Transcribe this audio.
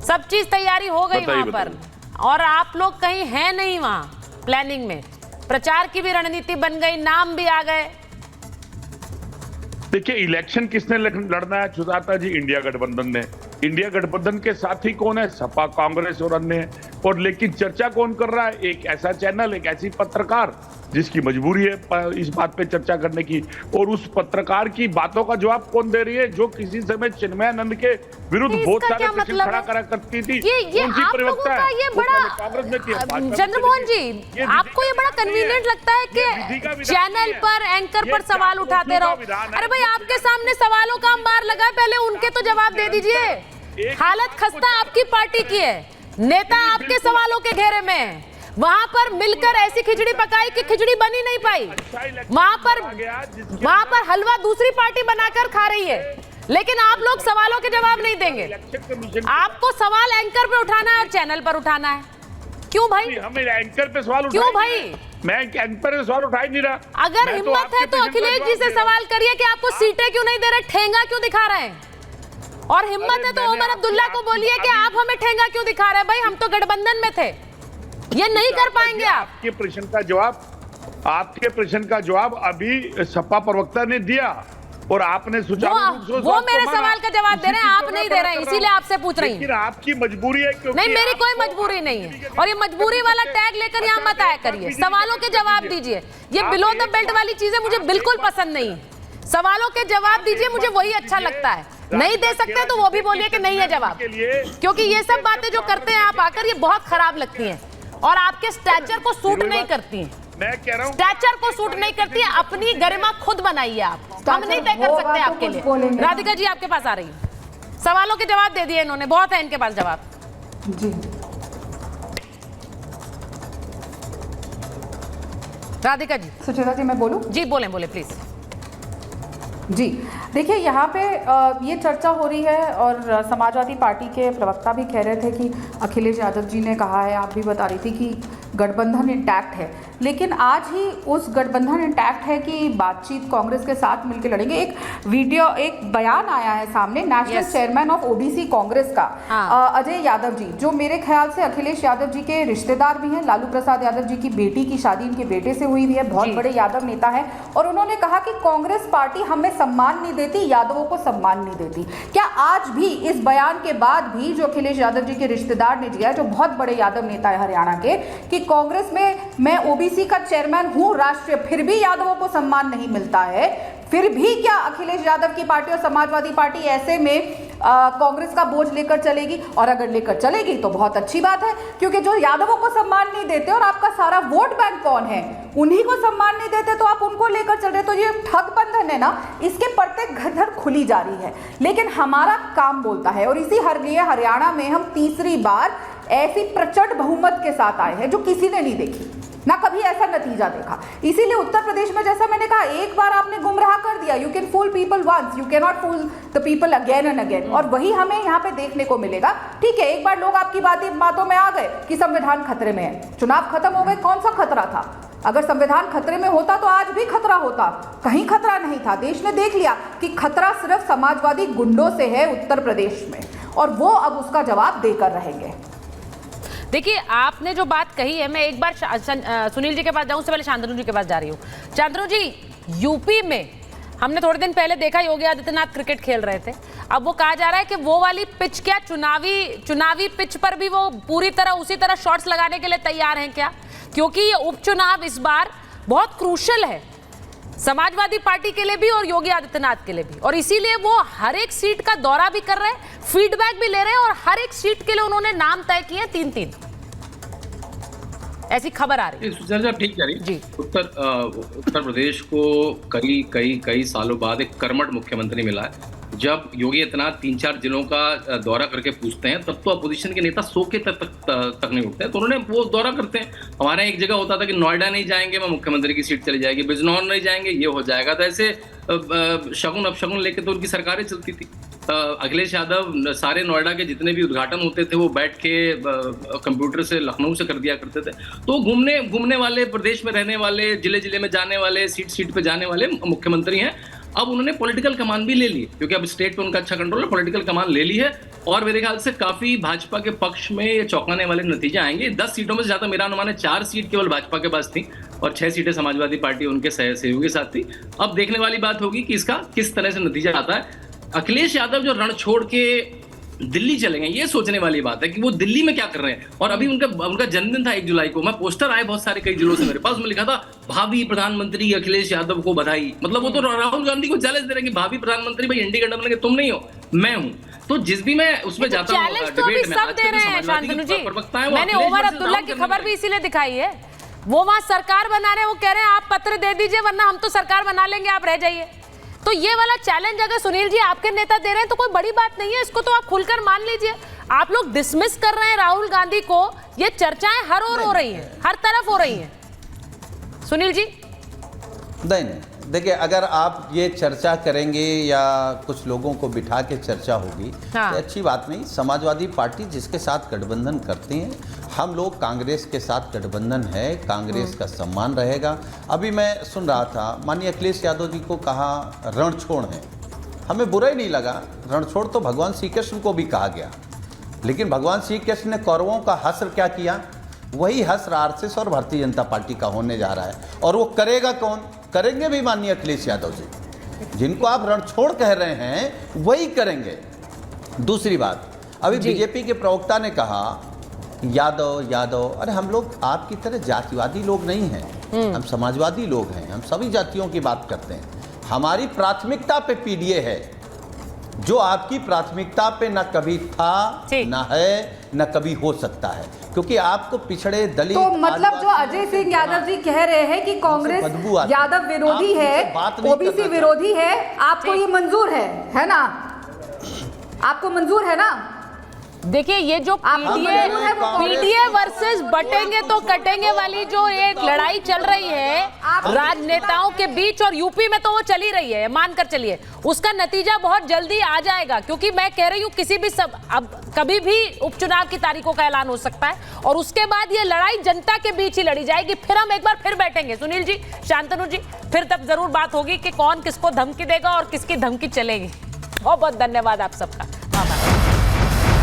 सब चीज तैयारी हो गई वहां पर, और आप लोग कहीं हैं नहीं वहां प्लानिंग में। प्रचार की भी रणनीति बन गई, नाम भी आ गए। देखिए, इलेक्शन किसने लड़ना है सुजाता जी? इंडिया गठबंधन ने। इंडिया गठबंधन के साथी कौन है? सपा, कांग्रेस और अन्य। और लेकिन चर्चा कौन कर रहा है? एक ऐसा चैनल, एक ऐसी पत्रकार जिसकी मजबूरी है इस बात पे चर्चा करने की। और उस पत्रकार की बातों का जवाब कौन दे रही है? जो किसी समय चिन्मयानंद के विरुद्ध बहुत सारे प्रश्न खड़ा करा करती थी। ये आप लोगों का ये बड़ा, चंद्रमोहन जी, आपको ये बड़ा कन्वीनियंट लगता है कि चैनल पर, एंकर पर सवाल उठाते रहो। अरे भाई, आपके सामने सवालों का अंबार लगा, पहले उनके तो जवाब दे दीजिए। हालत खस्ता आपकी पार्टी की है, नेता आपके सवालों के घेरे में है। वहां पर मिलकर ऐसी खिचड़ी पकाई कि खिचड़ी बनी नहीं पाई। वहां पर हलवा दूसरी पार्टी बनाकर खा रही है, लेकिन आप लोग सवालों के जवाब नहीं देंगे। आपको सवाल एंकर पे उठाना है और चैनल पर उठाना है। क्यों भाई? हमें एंकर पे सवाल क्यों भाई? मैं एंकर पे सवाल उठा ही नहीं रहा। अगर हिम्मत है तो अखिलेश जी से सवाल करिए कि आपको सीटें क्यों नहीं दे रहे, ठेंगा क्यों दिखा रहे हैं। और हिम्मत है तो उमर अब्दुल्ला को बोलिए कि आप हमें ठेंगा क्यों दिखा रहे हैं। भाई, हम तो गठबंधन में थे, ये नहीं कर पाएंगे आप। आपके प्रश्न का जवाब अभी सपा प्रवक्ता ने दिया और आपने वो मेरे सवाल का जवाब दे रहे हैं, आप नहीं दे रहे हैं, इसीलिए आपसे पूछ रही हूँ। आपकी मजबूरी है क्योंकि नहीं, मेरी कोई मजबूरी नहीं है। और ये मजबूरी वाला टैग लेकर यहाँ मत आया करिए। सवालों के जवाब दीजिए। ये बिलो द बेल्ट वाली चीजें मुझे बिल्कुल पसंद नहीं है। सवालों के जवाब दीजिए, मुझे वही अच्छा लगता है। नहीं दे सकते तो वो भी बोलिए कि नहीं है जवाब, क्योंकि ये सब बातें जो करते हैं आप आकर, ये बहुत खराब लगती हैं और आपके स्टैचर को सूट नहीं करती हैं। मैं कह रहा हूं, स्टैचर को सूट नहीं करती है। अपनी गरिमा खुद बनाइए आप, हम नहीं तय कर सकते आपके लिए। राधिका जी आपके पास आ रही है। सवालों के जवाब दे दिए इन्होंने, बहुत है इनके पास जवाब। जी राधिका जी। सुचेता जी, मैं बोलूं? जी बोलें, बोले प्लीज। जी देखिए, यहाँ पे ये चर्चा हो रही है और समाजवादी पार्टी के प्रवक्ता भी कह रहे थे कि अखिलेश यादव जी ने कहा है, आप भी बता रही थी कि गठबंधन इंटैक्ट है, लेकिन आज ही उस गठबंधन इंटैक्ट है कि बातचीत कांग्रेस के साथ मिलकर लड़ेंगे। एक वीडियो, एक बयान आया है सामने national chairman of OBC Congress का, अजय यादव जी, जो मेरे ख्याल से अखिलेश यादव जी के रिश्तेदार भी हैं। लालू प्रसाद यादव जी की बेटी की शादी इनके बेटे से हुई है, बहुत बड़े यादव नेता है। और उन्होंने कहा कि कांग्रेस पार्टी हमें सम्मान नहीं देती, यादवों को सम्मान नहीं देती। क्या आज भी इस बयान के बाद भी जो अखिलेश यादव जी के रिश्तेदार ने दिया, जो बहुत बड़े यादव नेता है हरियाणा के, कि कांग्रेस में मैं ओबीसी का चेयरमैन हूं राष्ट्रीय, फिर भी यादवों को सम्मान नहीं मिलता है, फिर भी क्या अखिलेश यादव की पार्टी और समाजवादी पार्टी ऐसे में कांग्रेस का बोझ लेकर चलेगी? और अगर लेकर चलेगी तो बहुत अच्छी बात है, क्योंकि जो यादवों को सम्मान नहीं देते, और आपका सारा वोट बैंक कौन है, उन्हीं को सम्मान नहीं देते, तो आप उनको लेकर चल रहे। तो ये ठग बंधन है ना, इसके प्रत्येक घर खुली जा रही है। लेकिन हमारा काम बोलता है, और इसी हरियाणा में हम तीसरी बार ऐसी प्रचंड बहुमत के साथ आए हैं जो किसी ने नहीं देखी, ना कभी ऐसा नतीजा देखा। इसीलिए उत्तर प्रदेश में, जैसा मैंने कहा, एक बार आपने गुमराह कर दिया, you can fool people once, you can not fool the people again and again. और वही हमें यहाँ पे देखने को मिलेगा। ठीक है, एक बार लोग आपकी बातों में आ गए कि संविधान खतरे में है, चुनाव खत्म हो गए, कौन सा खतरा था? अगर संविधान खतरे में होता तो आज भी खतरा होता, कहीं खतरा नहीं था। देश ने देख लिया कि खतरा सिर्फ समाजवादी गुंडों से है उत्तर प्रदेश में, और वो अब उसका जवाब देकर रहेंगे। देखिए, आपने जो बात कही है, मैं एक बार सुनील जी के पास जाऊं, उससे पहले शांतनु जी के पास जा रही हूँ। शांतनु जी, यूपी में हमने थोड़े दिन पहले देखा योगी आदित्यनाथ क्रिकेट खेल रहे थे। अब वो कहा जा रहा है कि वो वाली पिच, क्या चुनावी पिच पर भी वो पूरी तरह उसी तरह शॉट्स लगाने के लिए तैयार हैं क्या? क्योंकि ये उपचुनाव इस बार बहुत क्रूशल है, समाजवादी पार्टी के लिए भी और योगी आदित्यनाथ के लिए भी, और इसीलिए वो हर एक सीट का दौरा भी कर रहे हैं, फीडबैक भी ले रहे हैं, और हर एक सीट के लिए उन्होंने नाम तय किए 3-3, ऐसी खबर आ रही है। सर, ठीक कह रही जी। उत्तर प्रदेश को कई सालों बाद एक कर्मठ मुख्यमंत्री मिला है। जब योगी आदित्यनाथ 3-4 जिलों का दौरा करके पूछते हैं, तब तो अपोजिशन के नेता सो के तक नहीं उठते, तो उन्होंने वो दौरा करते हैं। हमारे एक जगह होता था कि नोएडा नहीं जाएंगे, मैं मुख्यमंत्री की सीट चली जाएगी, बिजनौर नहीं जाएंगे, ये हो जाएगा। तो ऐसे शगुन अपशगुन लेके तो उनकी सरकारें चलती थी। अखिलेश यादव सारे नोएडा के जितने भी उद्घाटन होते थे वो बैठ के कंप्यूटर से लखनऊ से कर दिया करते थे। तो घूमने वाले, प्रदेश में रहने वाले, जिले जिले में जाने वाले, सीट पे जाने वाले मुख्यमंत्री हैं। अब उन्होंने पॉलिटिकल कमान भी ले ली, क्योंकि अब स्टेट पे उनका अच्छा कंट्रोल है, पॉलिटिकल कमान ले ली है। और मेरे ख्याल से काफी भाजपा के पक्ष में ये चौंकाने वाले नतीजे आएंगे। 10 सीटों में से ज्यादा मेरा अनुमान है 4 सीट केवल भाजपा के पास थी और 6 सीटें समाजवादी पार्टी उनके सहयोगी के साथ थी। अब देखने वाली बात होगी कि इसका किस तरह से नतीजा आता है। अखिलेश यादव जो रण छोड़ के दिल्ली चलेंगे, ये सोचने वाली बात है कि वो दिल्ली में क्या कर रहे हैं। और अभी उनका जन्मदिन था 1 जुलाई को, मैं पोस्टर आए बहुत सारे कई जिलों से मेरे पास, में लिखा था भावी प्रधानमंत्री अखिलेश यादव को बधाई। मतलब वो तो राहुल गांधी को चैलेंज दे रहे हैं कि भावी प्रधानमंत्री भाई एनडीए गठबंधन के तुम नहीं हो, मैं हूं। तो जिस भी मैं उसमें जाता हूं चैलेंज तो अभी सब दे रहे हैं शांतनु जी। मैंने ओमर अब्दुल्ला की खबर भी इसीलिए दिखाई है, वो वहां सरकार बना रहे हैं, वो कह रहे हैं आप पत्र दे दीजिए वरना हम तो सरकार बना लेंगे, आप रह जाइए। तो ये वाला चैलेंज अगर सुनील जी आपके नेता दे रहे हैं तो कोई बड़ी बात नहीं है, इसको तो आप खुलकर मान लीजिए। आप लोग डिसमिस कर रहे हैं राहुल गांधी को, ये चर्चाएं हर ओर हो रही हैं, हर तरफ हो रही हैं। सुनील जी नहीं, देखिए अगर आप ये चर्चा करेंगे या कुछ लोगों को बिठा के चर्चा होगी हाँ। तो अच्छी बात नहीं। समाजवादी पार्टी जिसके साथ गठबंधन करती हैं, हम लोग कांग्रेस के साथ गठबंधन है, कांग्रेस का सम्मान रहेगा। अभी मैं सुन रहा था माननीय अखिलेश यादव जी को कहा रणछोड़ है, हमें बुरा ही नहीं लगा। रणछोड़ तो भगवान श्री कृष्ण को भी कहा गया, लेकिन भगवान श्री कृष्ण ने कौरवों का हश्र क्या किया, वही हश्र आरएसएस और भारतीय जनता पार्टी का होने जा रहा है। और वो करेगा कौन? करेंगे भी माननीय अखिलेश यादव जी। जिनको आप रणछोड़ कह रहे हैं वही करेंगे। दूसरी बात, अभी बीजेपी के प्रवक्ता ने कहा यादव यादव, अरे हम लोग आपकी तरह जातिवादी लोग नहीं हैं, हम समाजवादी लोग हैं, हम सभी जातियों की बात करते हैं। हमारी प्राथमिकता पे पीडीए है, जो आपकी प्राथमिकता पे न कभी था, न है, न कभी हो सकता है, क्योंकि आपको पिछड़े दलित। तो मतलब जो अजय सिंह यादव जी कह रहे हैं कि कांग्रेस यादव विरोधी है, ओबीसी विरोधी है, आपको ये मंजूर है ना? आपको मंजूर है ना? देखिए ये जो पीडीए वर्सेस बटेंगे तो कटेंगे वाली जो एक लड़ाई चल रही है राजनेताओं के बीच, और यूपी में तो वो चली रही है, मानकर चलिए उसका नतीजा बहुत जल्दी आ जाएगा। क्योंकि मैं कह रही हूँ किसी भी अब कभी भी उपचुनाव की तारीखों का ऐलान हो सकता है और उसके बाद ये लड़ाई जनता के बीच ही लड़ी जाएगी। फिर हम एक बार फिर बैठेंगे सुनील जी, शांतनु जी, फिर तब जरूर बात होगी कि कौन किसको धमकी देगा और किसकी धमकी चलेगी। बहुत बहुत धन्यवाद आप सबका।